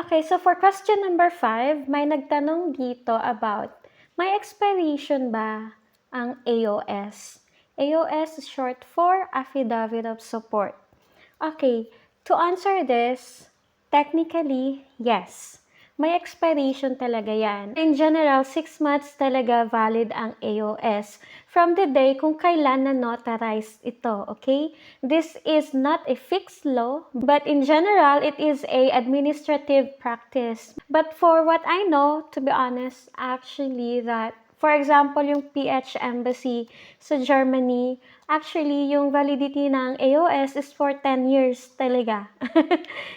Okay, so for question number 5, may nagtanong dito about, may expiration ba ang AOS? AOS is short for Affidavit of Support. Okay, to answer this, technically, yes. May expiration talaga yan. In general, 6 months talaga valid ang AOS from the day kung kailan na-notarize ito, okay? This is not a fixed law, but in general, it is a administrative practice. But for what I know, to be honest, actually that for example, yung PH Embassy sa Germany, actually, yung validity ng AOS is for 10 years talaga.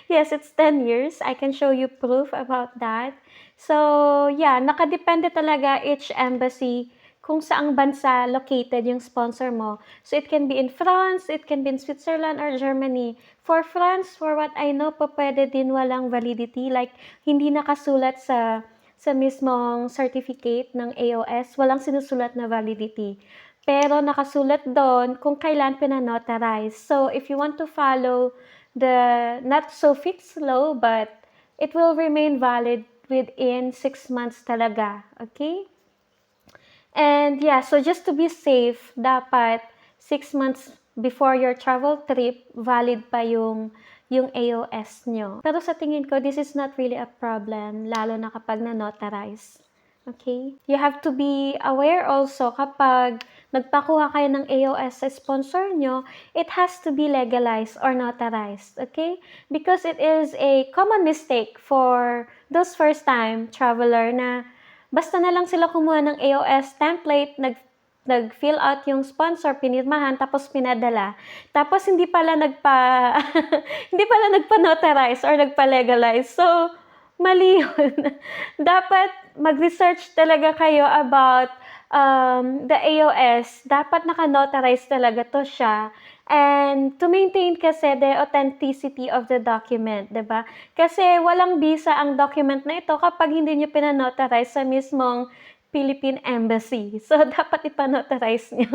Yes, it's 10 years. I can show you proof about that. So, yeah, nakadepende talaga each embassy kung saang bansa located yung sponsor mo. So, it can be in France, it can be in Switzerland or Germany. For France, for what I know, pwede din walang validity. Like, hindi nakasulat sa mismong certificate ng AOS, walang sinusulat na validity. Pero nakasulat doon kung kailan pinanotarize. So, if you want to follow the not so fixed law, but it will remain valid within 6 months talaga. Okay? And yeah, so just to be safe, dapat 6 months before your travel trip, valid pa yung AOS nyo. Pero sa tingin ko, this is not really a problem, lalo na kapag na-notarize. Okay? You have to be aware also kapag nagpakuha kayo ng AOS sa sponsor nyo, it has to be legalized or notarized. Okay? Because it is a common mistake for those first-time traveler na basta na lang sila kumuha ng AOS template, nag-fill out yung sponsor, pinirmahan, tapos pinadala. Tapos hindi pala hindi pala nagpa-notarize or nagpa-legalize. So, mali yun. Dapat mag-research talaga kayo about the AOS. Dapat naka-notarize talaga to siya. And to maintain kasi the authenticity of the document, diba? Kasi walang bisa ang document na ito kapag hindi nyo pinanotarize sa mismong Philippine Embassy. So, dapat ipanotarize nyo.